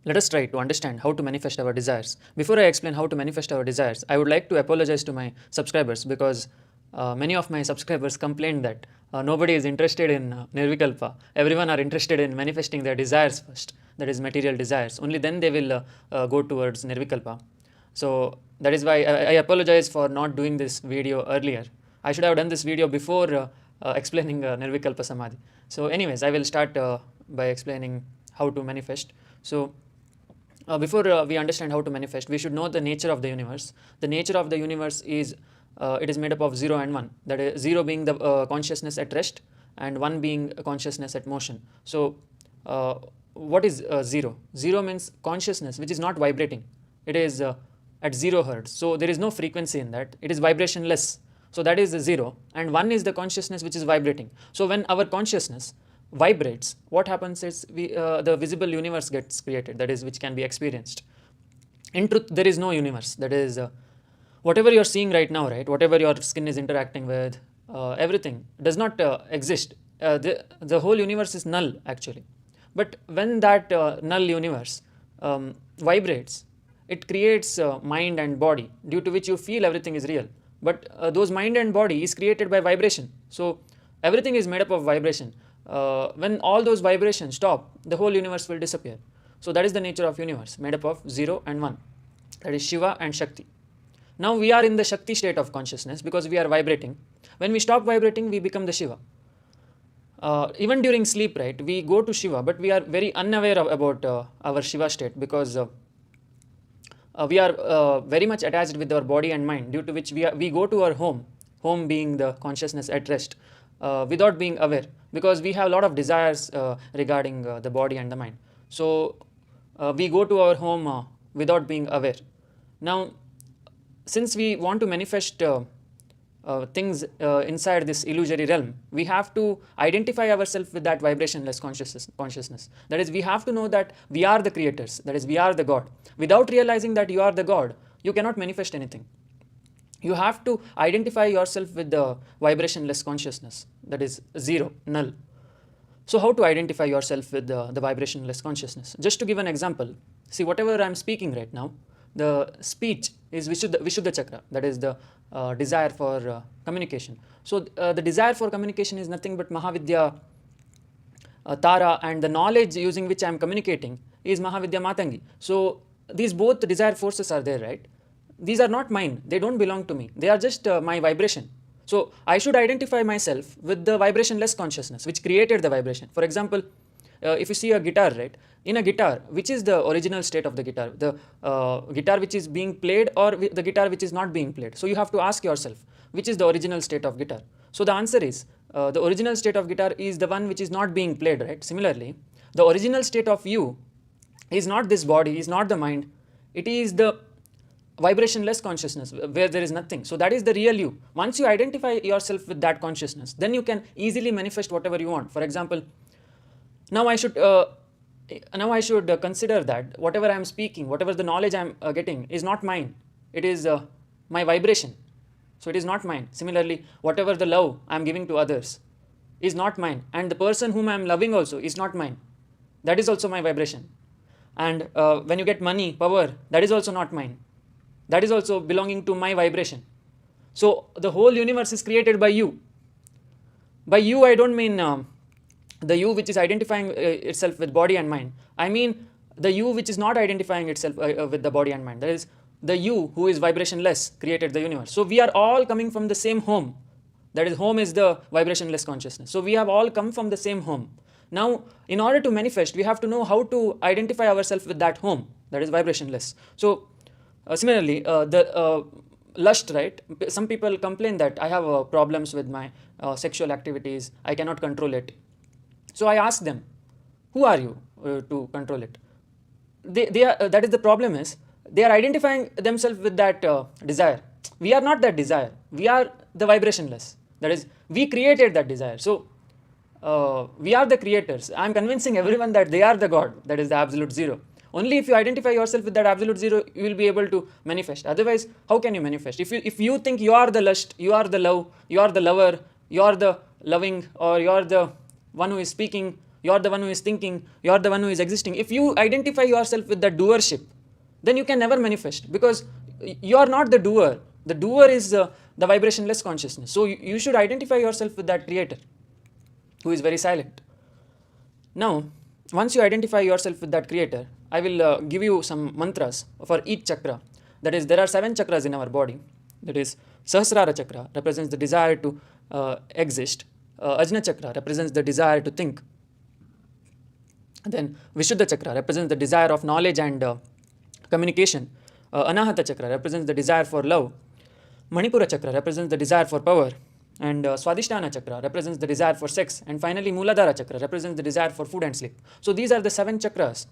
Let us try to understand how to manifest our desires. Before I explain how to manifest our desires, I would like to apologize to my subscribers because many of my subscribers complained that nobody is interested in Nirvikalpa. Everyone are interested in manifesting their desires first, that is material desires. Only then they will go towards Nirvikalpa. So that is why I apologize for not doing this video earlier. I should have done this video before explaining Nirvikalpa Samadhi. So anyways, I will start by explaining how to manifest. So before we understand how to manifest, we should know the nature of the universe. The nature of the universe is it is made up of 0 and 1. That is 0 being the consciousness at rest and 1 being consciousness at motion. So what is 0? 0 means consciousness which is not vibrating. It is at 0 hertz. So there is no frequency in that. It is vibrationless. So that is the 0, and 1 is the consciousness which is vibrating. So when our consciousness vibrates, what happens is the visible universe gets created, that is which can be experienced. In truth, there is no universe. That is whatever you are seeing right now, right? Whatever your skin is interacting with, everything does not exist. The whole universe is null actually. But when that null universe vibrates, it creates mind and body, due to which you feel everything is real. But those mind and body is created by vibration. So everything is made up of vibration. When all those vibrations stop, the whole universe will disappear. So that is the nature of universe, made up of 0 and 1. That is Shiva and Shakti. Now we are in the Shakti state of consciousness because we are vibrating. When we stop vibrating, we become the Shiva. Even during sleep, right, we go to Shiva, but we are very unaware about our Shiva state because we are very much attached with our body and mind, due to which we go to our home being the consciousness at rest, without being aware, because we have a lot of desires regarding the body and the mind. So we go to our home without being aware. Now, since we want to manifest things inside this illusory realm, we have to identify ourselves with that vibrationless consciousness. That is, we have to know that we are the creators, that is, we are the God. Without realizing that you are the God, you cannot manifest anything. You have to identify yourself with the vibrationless consciousness, that is 0, null. So how to identify yourself with the vibrationless consciousness? Just to give an example, see, whatever I am speaking right now, the speech is Vishuddha Chakra, that is the desire for communication. So the desire for communication is nothing but Mahavidya Tara, and the knowledge using which I am communicating is Mahavidya Matangi. So these both desire forces are there, right? These are not mine. They don't belong to me. They are just my vibration. So I should identify myself with the vibrationless consciousness which created the vibration. For example, if you see a guitar, right? In a guitar, which is the original state of the guitar? The guitar which is being played, or the guitar which is not being played? So you have to ask yourself, which is the original state of guitar? So the answer is, the original state of guitar is the one which is not being played, right? Similarly, the original state of you is not this body, is not the mind. It is the vibrationless consciousness where there is nothing. So that is the real you. Once you identify yourself with that consciousness, then you can easily manifest whatever you want. For example, now I should consider that whatever I am speaking, whatever the knowledge I am getting is not mine. It is my vibration. So it is not mine. Similarly, whatever the love I am giving to others is not mine. And the person whom I am loving also is not mine. That is also my vibration. And when you get money, power, that is also not mine. That is also belonging to my vibration. So the whole universe is created by you. By you, I don't mean the you which is identifying itself with body and mind. I mean the you which is not identifying itself with the body and mind. That is, the you who is vibrationless created the universe. So we are all coming from the same home. That is, home is the vibrationless consciousness. So we have all come from the same home. Now, in order to manifest, we have to know how to identify ourselves with that home, that is vibrationless. So similarly, the lust, right? Some people complain that I have problems with my sexual activities. I cannot control it. So I ask them, who are you to control it? That is the problem is, they are identifying themselves with that desire. We are not that desire. We are the vibrationless. That is, we created that desire. So we are the creators. I am convincing everyone that they are the God, that is the absolute zero. Only if you identify yourself with that absolute zero, you will be able to manifest. Otherwise, how can you manifest? If you think you are the lust, you are the love, you are the lover, you are the loving, or you are the one who is speaking, you are the one who is thinking, you are the one who is existing. If you identify yourself with the doership, then you can never manifest, because you are not the doer. The doer is the vibrationless consciousness. So you should identify yourself with that creator who is very silent. Now, once you identify yourself with that creator, I will give you some mantras for each chakra. That is, there are 7 chakras in our body. That is, Sahasrara chakra represents the desire to exist. Ajna chakra represents the desire to think. Then Vishuddha chakra represents the desire of knowledge and communication. Anahata chakra represents the desire for love. Manipura chakra represents the desire for power. And Swadhistana chakra represents the desire for sex. And finally, Muladhara chakra represents the desire for food and sleep. So these are the 7 chakras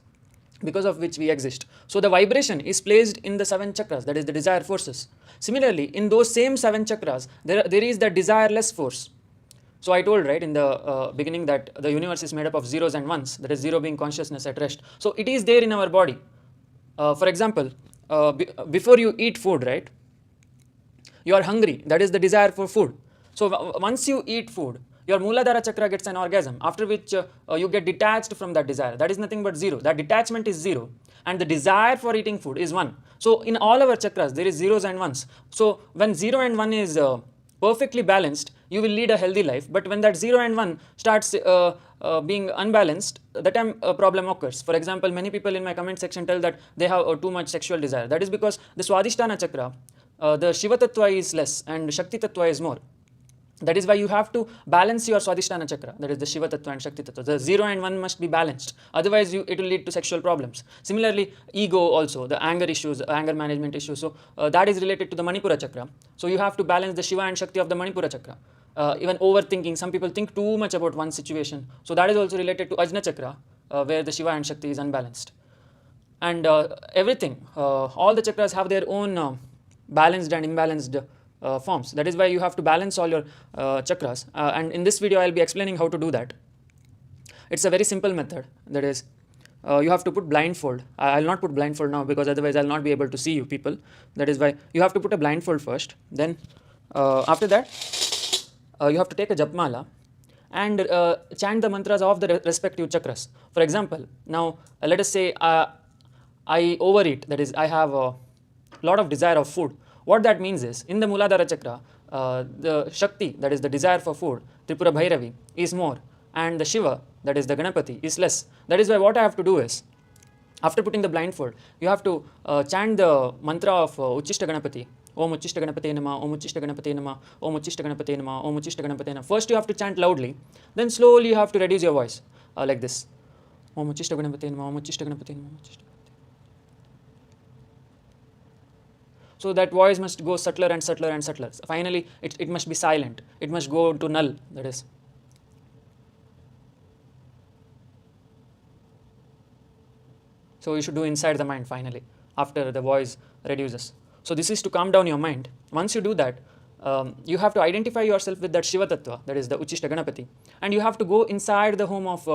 because of which we exist. So the vibration is placed in the 7 chakras, that is the desire forces. Similarly, in those same 7 chakras, there is the desireless force. So I told, right, in the beginning that the universe is made up of zeros and ones, that is 0 being consciousness at rest. So it is there in our body. For example, before you eat food, right, you are hungry, that is the desire for food. So once you eat food, your Muladhara chakra gets an orgasm, after which you get detached from that desire. That is nothing but 0. That detachment is 0. And the desire for eating food is 1. So in all our chakras, there is zeros and ones. So when 0 and 1 is perfectly balanced, you will lead a healthy life. But when that 0 and 1 starts being unbalanced, that time a problem occurs. For example, many people in my comment section tell that they have too much sexual desire. That is because the Swadhistana chakra, the Shiva Tattva is less and Shakti Tattva is more. That is why you have to balance your Swadhistana chakra, that is the Shiva Tattva and Shakti Tattva. The 0 and 1 must be balanced, otherwise it will lead to sexual problems. Similarly, ego also, the anger issues, anger management issues, so that is related to the Manipura chakra. So you have to balance the Shiva and Shakti of the Manipura chakra. Even overthinking, some people think too much about one situation, so that is also related to Ajna chakra, where the Shiva and Shakti is unbalanced. And everything, all the chakras have their own balanced and imbalanced forms. That is why you have to balance all your chakras, and in this video I will be explaining how to do that. It's a very simple method. That is, you have to put blindfold. I will not put blindfold now because otherwise I will not be able to see you people. That is why you have to put a blindfold first. Then after that you have to take a japmala and chant the mantras of the respective chakras. For example, now let us say I overeat, that is I have a lot of desire of food. What that means is, in the Muladhara chakra, the Shakti, that is the desire for food, Tripura Bhairavi, is more, and the Shiva, that is the Ganapati, is less. That is why what I have to do is, after putting the blindfold, you have to chant the mantra of Ucchista Ganapati. Om Ucchista Ganapate Namaha, Om Ucchista Ganapate Namaha, Om Ucchista Ganapate Namaha, Om Ucchista Ganapate Namaha. First you have to chant loudly, then slowly you have to reduce your voice, like this. Om Ucchista Ganapate Namaha, Om Ucchista Ganapate Namaha, Om Ucchista. So that voice must go subtler and subtler and subtler. Finally, it must be silent. It must go to null, that is. So you should do inside the mind finally, after the voice reduces. So this is to calm down your mind. Once you do that, you have to identify yourself with that Shiva Tattva, that is the Ucchista Ganapati. And you have to go inside the home of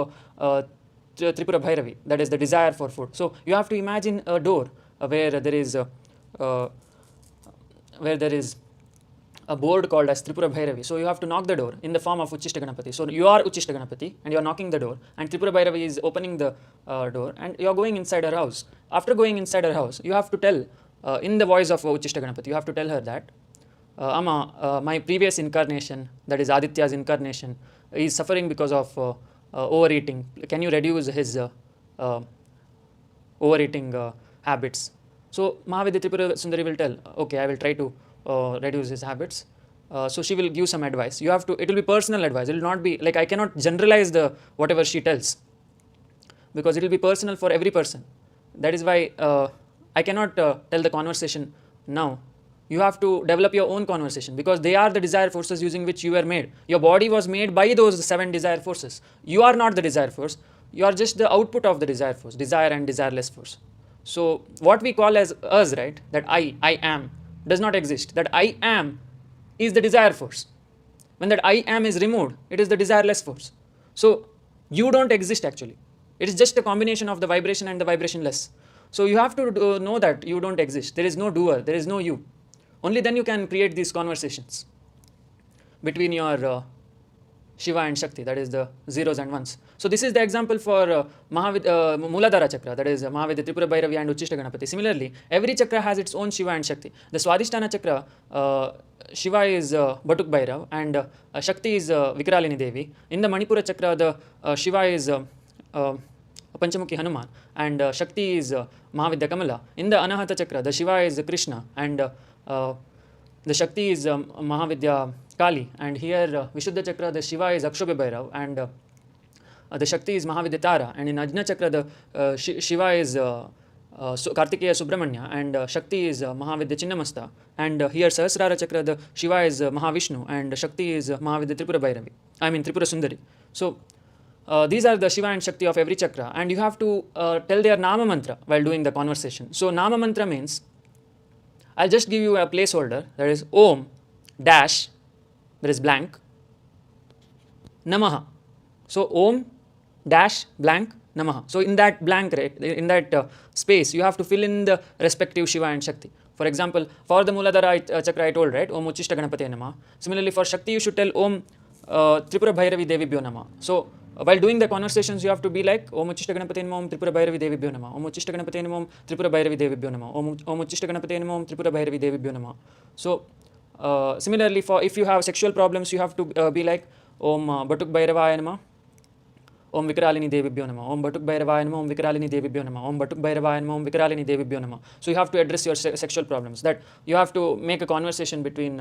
Tripura Bhairavi, that is the desire for food. So you have to imagine a door where there is a board called as Tripura Bhairavi. So you have to knock the door in the form of Ucchista Ganapati. So you are Ucchista Ganapati and you are knocking the door, and Tripura Bhairavi is opening the door, and you are going inside her house. After going inside her house, you have to tell in the voice of Ucchista Ganapati, you have to tell her that Amma, my previous incarnation, that is Aditya's incarnation, is suffering because of overeating. Can you reduce his overeating habits? So Mahavidya Tripura Sundari will tell, okay, I will try to reduce his habits. So she will give some advice. You have to, it will be personal advice. It will not be like, I cannot generalize the whatever she tells, because it will be personal for every person. That is why I cannot tell the conversation now. You have to develop your own conversation, because they are the desire forces using which you were made. Your body was made by those 7 desire forces. You are not the desire force. You are just the output of the desire force, desire and desireless force. So what we call as us, right, that I am, does not exist. That I am is the desire force. When that I am is removed, it is the desireless force. So you don't exist actually. It is just a combination of the vibration and the vibrationless. So you have to know that you don't exist. There is no doer, there is no you. Only then you can create these conversations between your Shiva and Shakti, that is the zeros and ones. So this is the example for Muladhara chakra, that is Mahavidya, Tripura, Bhairavi and Ucchista Ganapati. Similarly, every chakra has its own Shiva and Shakti. The Swadhistana chakra, Shiva is Batuk Bhairav and Shakti is Vikaraalini Devi. In the Manipura chakra, the Shiva is Panchamukhi Hanuman and Shakti is Mahavidya Kamala. In the Anahata chakra, the Shiva is Krishna and the Shakti is Mahavidya Kali. And here Vishuddha chakra, the Shiva is Akshobhya Bhairav and the Shakti is Mahavidya Tara. And in Ajna chakra, the Shiva is Kartikeya Subramanya and Shakti is Mahavidya Chinnamasta. And here Sahasrara chakra, the Shiva is Mahavishnu and Shakti is Mahavidya Tripura Bhairavi. I mean Tripura Sundari. So these are the Shiva and Shakti of every chakra, and you have to tell their Nama mantra while doing the conversation. So Nama mantra means, I'll just give you a placeholder, that is Om dash, there is blank, Namaha. So Om dash blank Namaha. So in that blank, right, in that space, you have to fill in the respective Shiva and Shakti. For example, for the Muladhara chakra I told, right, Om Ucchista Ganapate Namaha. Similarly, for Shakti you should tell Om Tripura Bhairavi Devibhyo Namaha. So while doing the conversations, you have to be like Om Ucchista Ganapate Namaha, Om Tripura Bhairavi Devibhyo Namaha, Om Ucchista Ganapate Namaha, Om Tripura Bhairavi Devibhyo Namaha, Om Ucchista Ganapate Namaha, Om Tripura Bhairavi Devibhyo Namaha. So similarly, for if you have sexual problems, you have to be like Om Batuk Bhairavaya Namaha, Om Vikaraalini Devibhyo Namaha, Om Batuk Bhairavaya Namaha, Om Vikaraalini Devibhyo Namaha, Om Batuk Bhairavaya Namaha, Om Vikaraalini Devibhyo Namaha. So you have to address your sexual problems. That you have to make a conversation between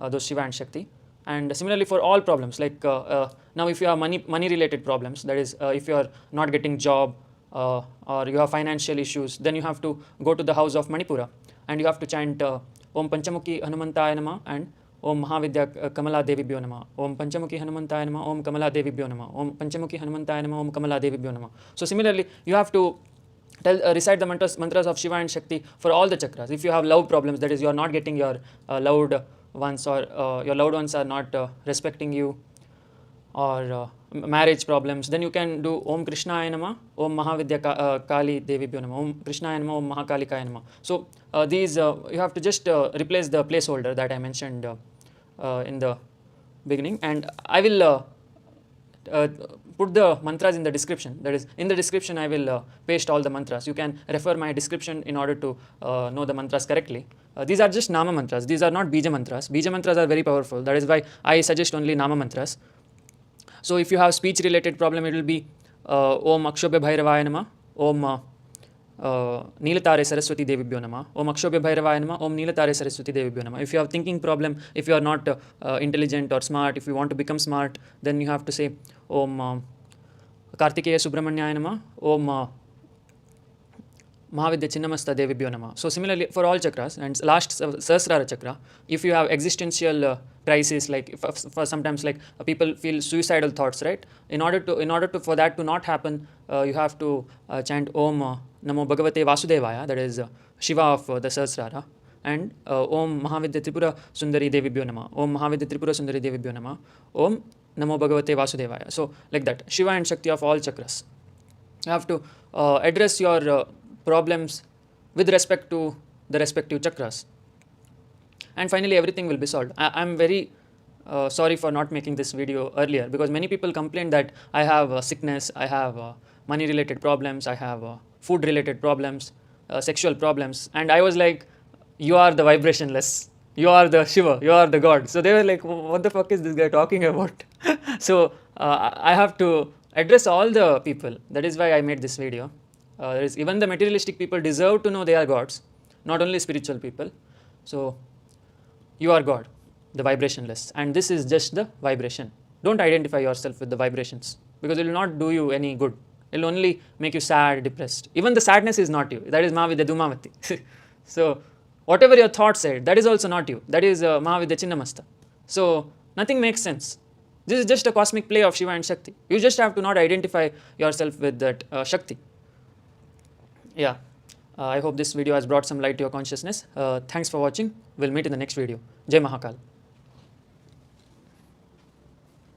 those Shiva and Shakti. And similarly for all problems, like now if you have money related problems, that is if you are not getting job or you have financial issues, then you have to go to the house of Manipura and you have to chant Om Panchamukhi Hanumantaya Namaha and Om Mahavidya Kamala Devibhyo Namaha, Om Panchamukhi Hanumantaya Namaha, Om Kamala Devibhyo Namaha, Om Panchamukhi Hanumantaya Namaha, Om Kamala Devibhyo Namaha. So similarly, you have to recite the mantras of Shiva and Shakti for all the chakras. If you have love problems, that is you are not getting your loved ones or your loved ones are not respecting you, or marriage problems, then you can do Aum Krishnaya Namaha, Om Mahavidya Kali Devibhyo Namaha, Om Krishnaya Namaha, Om Maha Kalikaye Namaha. So these you have to just replace the placeholder that I mentioned in the beginning, and I will put the mantras in the description. That is, in the description I will paste all the mantras. You can refer my description in order to know the mantras correctly. These are just Nama mantras. These are not Bija mantras. Bija mantras are very powerful. That is why I suggest only Nama mantras. So if you have speech related problem, it will be Om Akshobhya Bhairavaya Namaha, Om Neelatare Saraswati Devibhyo Namaha, Om Akshobhya Bhairavaya Namaha, Om Neelatare Saraswati Devibhyo Namaha. If you have thinking problem, if you are not intelligent or smart, if you want to become smart, then you have to say Om Kartikeya Subramanyaya Namaha, Om Mahavidya Chinnamasta Devibhyo Namaha. So similarly for all chakras, and last Sahasrara chakra, if you have existential crisis, like for sometimes like people feel suicidal thoughts, right? In order to for that to not happen, you have to chant Om Namo Bhagavate Vasudevaya, that is Shiva of the Sahasrara, and Om Mahavidya Tripura Sundari Devibhyo Namaha, Om Mahavidya Tripura Sundari Devibhyo Namaha, Om Namo Bhagavate Vasudevaya. So like that, Shiva and Shakti of all chakras. You have to address your problems with respect to the respective chakras, and finally everything will be solved. I am very sorry for not making this video earlier, because many people complain that I have sickness, I have money related problems, I have food related problems, sexual problems, and I was like, you are the vibrationless, you are the Shiva, you are the God. So they were like, what the fuck is this guy talking about? So I have to address all the people. That is why I made this video. Even the materialistic people deserve to know they are gods, not only spiritual people. So you are God, the vibrationless, and this is just the vibration. Don't identify yourself with the vibrations, because it will not do you any good. It will only make you sad, depressed. Even the sadness is not you. That is Mahavidya Dhumavati. So whatever your thoughts said, that is also not you. That is Mahavidya Chinnamasta. So nothing makes sense. This is just a cosmic play of Shiva and Shakti. You just have to not identify yourself with that Shakti. Yeah, I hope this video has brought some light to your consciousness. Thanks for watching. We'll meet in the next video. Jai Mahakal.